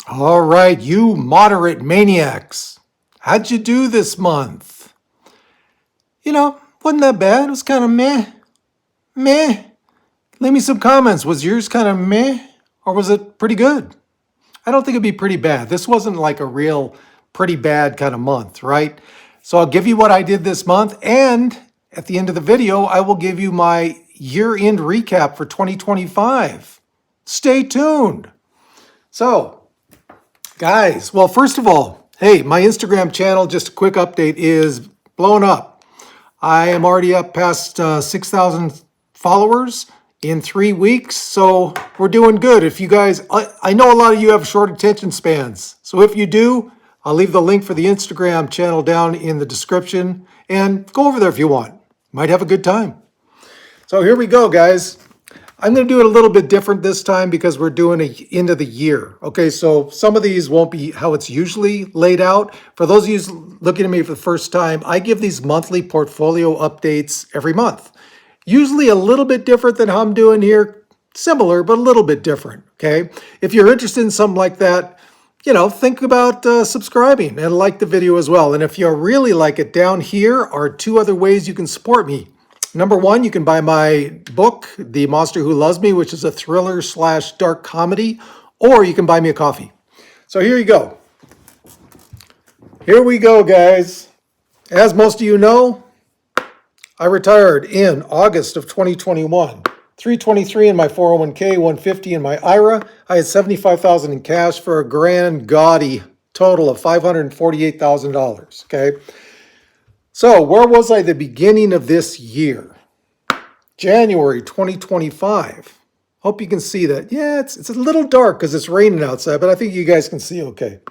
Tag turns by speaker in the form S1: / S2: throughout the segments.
S1: All right, you moderate maniacs. How'd you do this month? Wasn't that bad. It was kind of meh. Meh. Leave me some comments. Was yours kind of meh? Or was it pretty good? I don't think it'd be pretty bad. This wasn't like a real pretty bad kind of month, right? So I'll give you what I did this month. And at the end of the video, I will give you my year-end recap for 2025. Stay tuned. So, guys, well, first of all, hey, my Instagram channel, just a quick update, is blowing up. I am already up past 6,000 followers in 3 weeks, so we're doing good. If you guys, I know a lot of you have short attention spans, so if you do, I'll leave the link for the Instagram channel down in the description, and go over there if you want. Might have a good time. So here we go, guys. I'm going to do it a little bit different this time because we're doing a end of the year. Okay, so some of these won't be how it's usually laid out. For those of you looking at me for the first time, I give these monthly portfolio updates every month. Usually a little bit different than how I'm doing here. Similar, but a little bit different, okay? If you're interested in something like that, think about subscribing and like the video as well. And if you really like it, down here are 2 other ways you can support me. Number 1, you can buy my book, The Monster Who Loves Me, which is a thriller/dark comedy, or you can buy me a coffee. So here you go. Here we go, guys. As most of you know, I retired in August of 2021. 323 in my 401k, 150 in my IRA. I had 75,000 in cash for a grand gaudy total of $548,000, okay? So where was I at the beginning of this year? January 2025. Hope you can see that. Yeah, it's a little dark because it's raining outside, but I think you guys can see okay.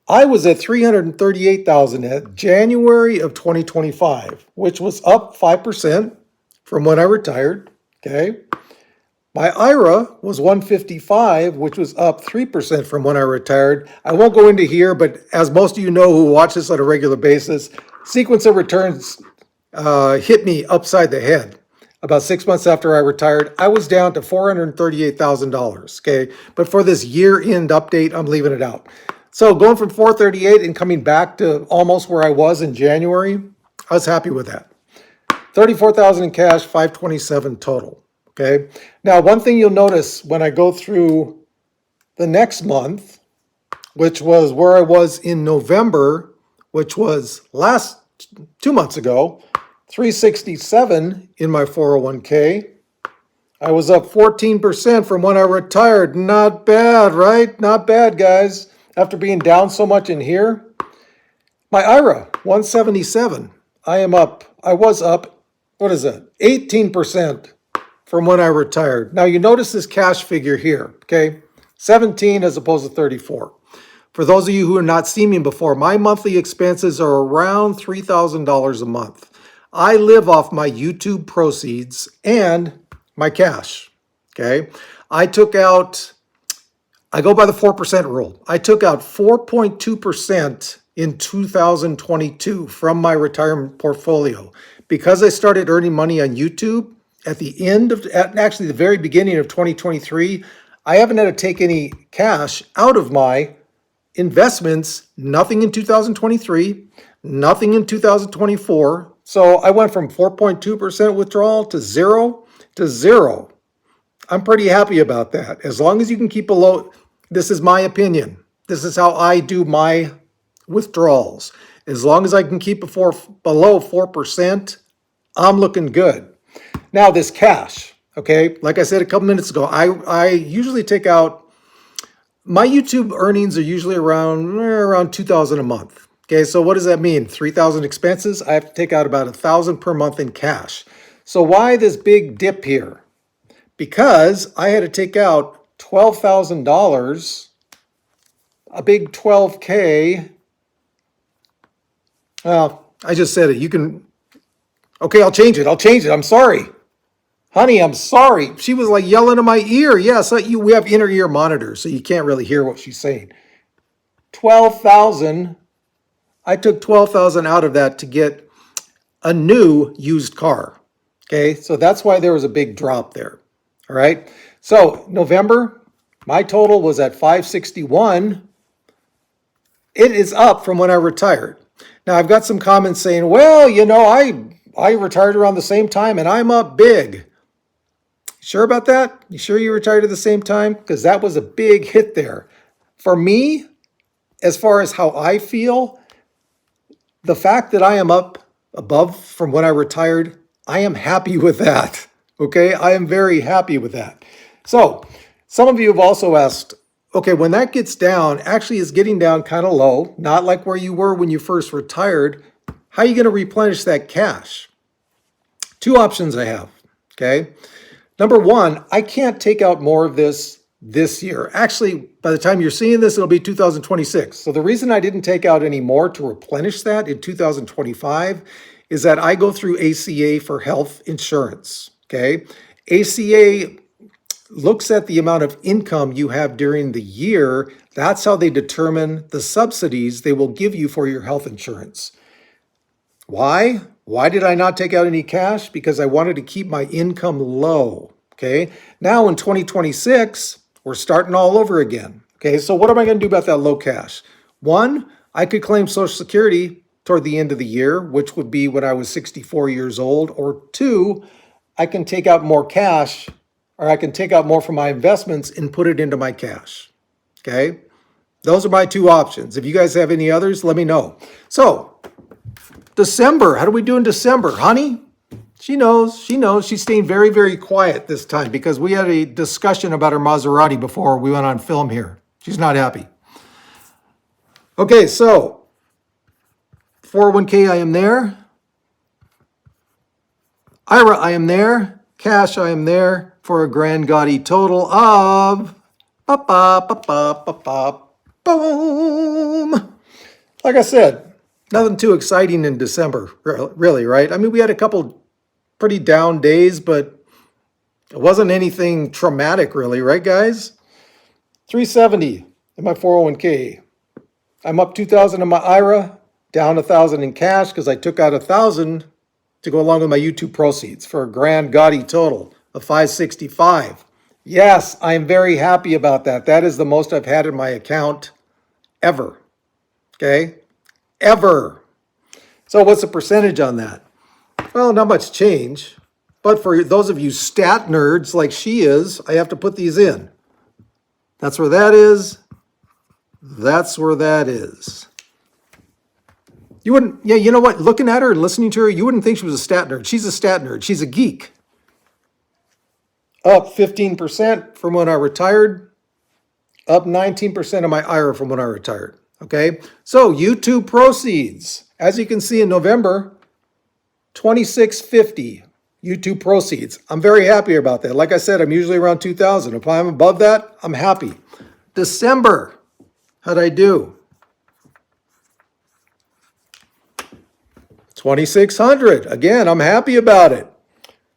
S1: I was at 338,000 at January of 2025, which was up 5% from when I retired, okay? My IRA was 155, which was up 3% from when I retired. I won't go into here, but as most of you know who watch this on a regular basis, sequence of returns hit me upside the head. About 6 months after I retired, I was down to $438,000, okay? But for this year-end update, I'm leaving it out. So going from 438 and coming back to almost where I was in January, I was happy with that. 34,000 in cash, 527 total. Okay. Now, one thing you'll notice when I go through the next month, which was where I was in November, which was 2 months ago, 367 in my 401k. I was up 14% from when I retired. Not bad, right? Not bad, guys. After being down so much in here. My IRA, 177. I was up, what is that? 18%. From when I retired. Now you notice this cash figure here, okay? 17 as opposed to 34. For those of you who have not seen me before, my monthly expenses are around $3,000 a month. I live off my YouTube proceeds and my cash, okay? I go by the 4% rule. I took out 4.2% in 2022 from my retirement portfolio. Because I started earning money on YouTube, at the very beginning of 2023, I haven't had to take any cash out of my investments, nothing in 2023, nothing in 2024. So I went from 4.2% withdrawal to zero. I'm pretty happy about that. As long as you can keep below, this is my opinion. This is how I do my withdrawals. As long as I can keep it below 4%, I'm looking good. Now this cash, okay, like I said a couple minutes ago, I usually take out, my YouTube earnings are usually around 2,000 a month. Okay, so what does that mean? 3,000 expenses? I have to take out about 1,000 per month in cash. So why this big dip here? Because I had to take out $12,000, a big 12K. Well, I just said it. You can, okay, I'll change it. I'm sorry. Honey, I'm sorry. She was like yelling in my ear. Yes, we have inner ear monitors, so you can't really hear what she's saying. 12,000. I took 12,000 out of that to get a new used car. Okay, so that's why there was a big drop there. All right. So November, My total was at 561. It is up from when I retired. Now I've got some comments saying, well, I retired around the same time and I'm up big. Sure about that? You sure you retired at the same time? Because that was a big hit there. For me, as far as how I feel, the fact that I am up above from when I retired, I am happy with that. Okay, I am very happy with that. So, some of you have also asked, okay, when that gets down, actually is getting down kind of low, not like where you were when you first retired, how are you going to replenish that cash? Two options I have, okay? Number one, I can't take out more of this year. Actually, by the time you're seeing this, it'll be 2026. So the reason I didn't take out any more to replenish that in 2025 is that I go through ACA for health insurance, okay? ACA looks at the amount of income you have during the year. That's how they determine the subsidies they will give you for your health insurance. Why? Why did I not take out any cash? Because I wanted to keep my income low, okay? Now in 2026, we're starting all over again, okay? So what am I going to do about that low cash? One, I could claim Social Security toward the end of the year, which would be when I was 64 years old. Or two, I can take out more cash, or I can take out more from my investments and put it into my cash, okay? Those are my two options. If you guys have any others, let me know. So, December, how do we do in December? Honey, she knows. She's staying very, very quiet this time because we had a discussion about her Maserati before we went on film here. She's not happy. Okay, so 401k, I am there. IRA, I am there. Cash, I am there for a grand gaudy total of boom. Like I said, nothing too exciting in December, really, right? I mean, we had a couple pretty down days, but it wasn't anything traumatic, really, right, guys? 370 in my 401k. I'm up 2,000 in my IRA, down 1,000 in cash because I took out 1,000 to go along with my YouTube proceeds for a grand gaudy total of 565. Yes, I am very happy about that. That is the most I've had in my account ever. Okay? Ever. So what's the percentage on that? Well, not much change. But for those of you stat nerds like she is, I have to put these in. That's where that is. That's where that is. You wouldn't, yeah, you know what? Looking at her and listening to her, you wouldn't think she was a stat nerd. She's a stat nerd. She's a geek. Up 15% from when I retired. Up 19% of my IRA from when I retired. Okay, so YouTube proceeds. As you can see in November, $26.50 YouTube proceeds. I'm very happy about that. Like I said, I'm usually around 2,000. If I'm above that, I'm happy. December, how'd I do? 2,600. Again, I'm happy about it.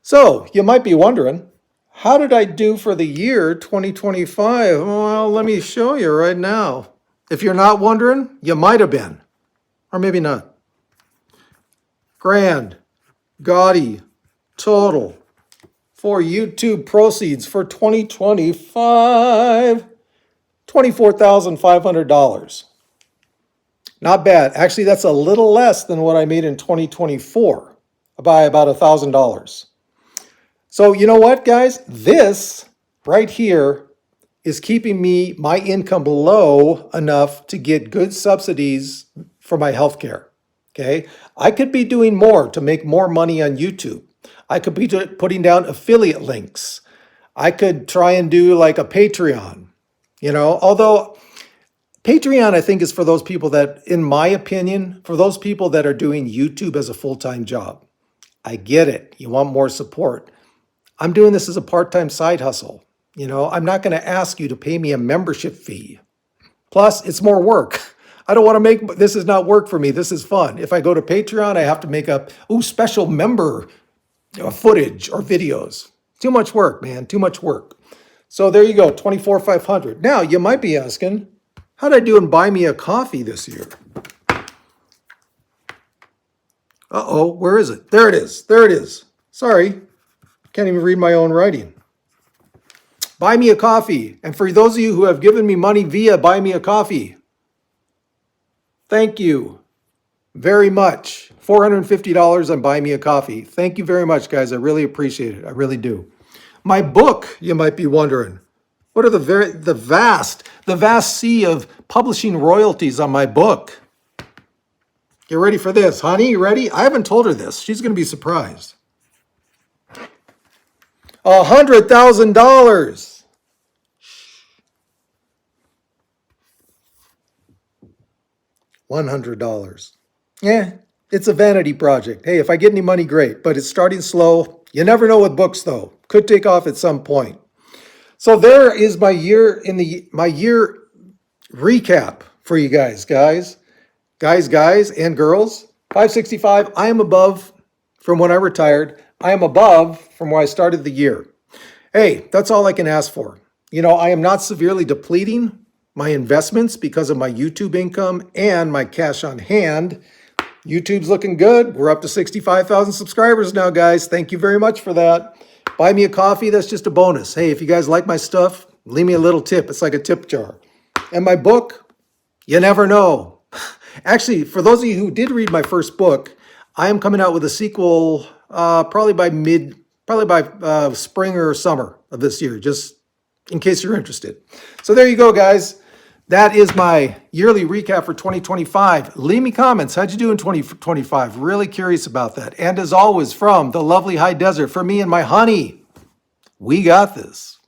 S1: So you might be wondering, how did I do for the year 2025? Well, let me show you right now. If you're not wondering, you might have been, or maybe not. Grand, gaudy, total for YouTube proceeds for 2025, $24,500. Not bad. Actually, that's a little less than what I made in 2024 by about $1,000. So you know what, guys? This right here is keeping my income low enough to get good subsidies for my health care. Okay. I could be doing more to make more money on YouTube. I could be putting down affiliate links. I could try and do like a Patreon, although Patreon, I think, is for those people that, in my opinion, for those people that are doing YouTube as a full-time job. I get it. You want more support. I'm doing this as a part-time side hustle. I'm not going to ask you to pay me a membership fee. Plus, it's more work. I don't want to this is not work for me. This is fun. If I go to Patreon, I have to make up, special member footage or videos. Too much work, man. Too much work. So there you go, $24,500. Now, you might be asking, how'd I do in buy me a coffee this year? Uh-oh, where is it? There it is. There it is. Sorry. Can't even read my own writing. Buy me a coffee. And for those of you who have given me money via Buy Me a Coffee, thank you very much. $450 on Buy Me a Coffee. Thank you very much, guys. I really appreciate it. I really do. My book, you might be wondering, what are the vast sea of publishing royalties on my book? Get ready for this. Honey, you ready? I haven't told her this. She's going to be surprised. $100,000. $100. Yeah, it's a vanity project. Hey, if I get any money, great. But it's starting slow. You never know with books, though. Could take off at some point. So there is my year recap for you guys, and girls. 565. I am above from when I retired. I am above from where I started the year. Hey, that's all I can ask for. You know, I am not severely depleting my investments because of my YouTube income and my cash on hand. YouTube's looking good. We're up to 65,000 subscribers now, guys. Thank you very much for that. Buy me a coffee. That's just a bonus. Hey, if you guys like my stuff, leave me a little tip. It's like a tip jar. And my book, you never know. Actually, for those of you who did read my first book, I am coming out with a sequel probably by spring or summer of this year, just in case you're interested. So there you go, guys. That is my yearly recap for 2025. Leave me comments. How'd you do in 2025? Really curious about that. And as always, from the lovely high desert, for me and my honey, we got this.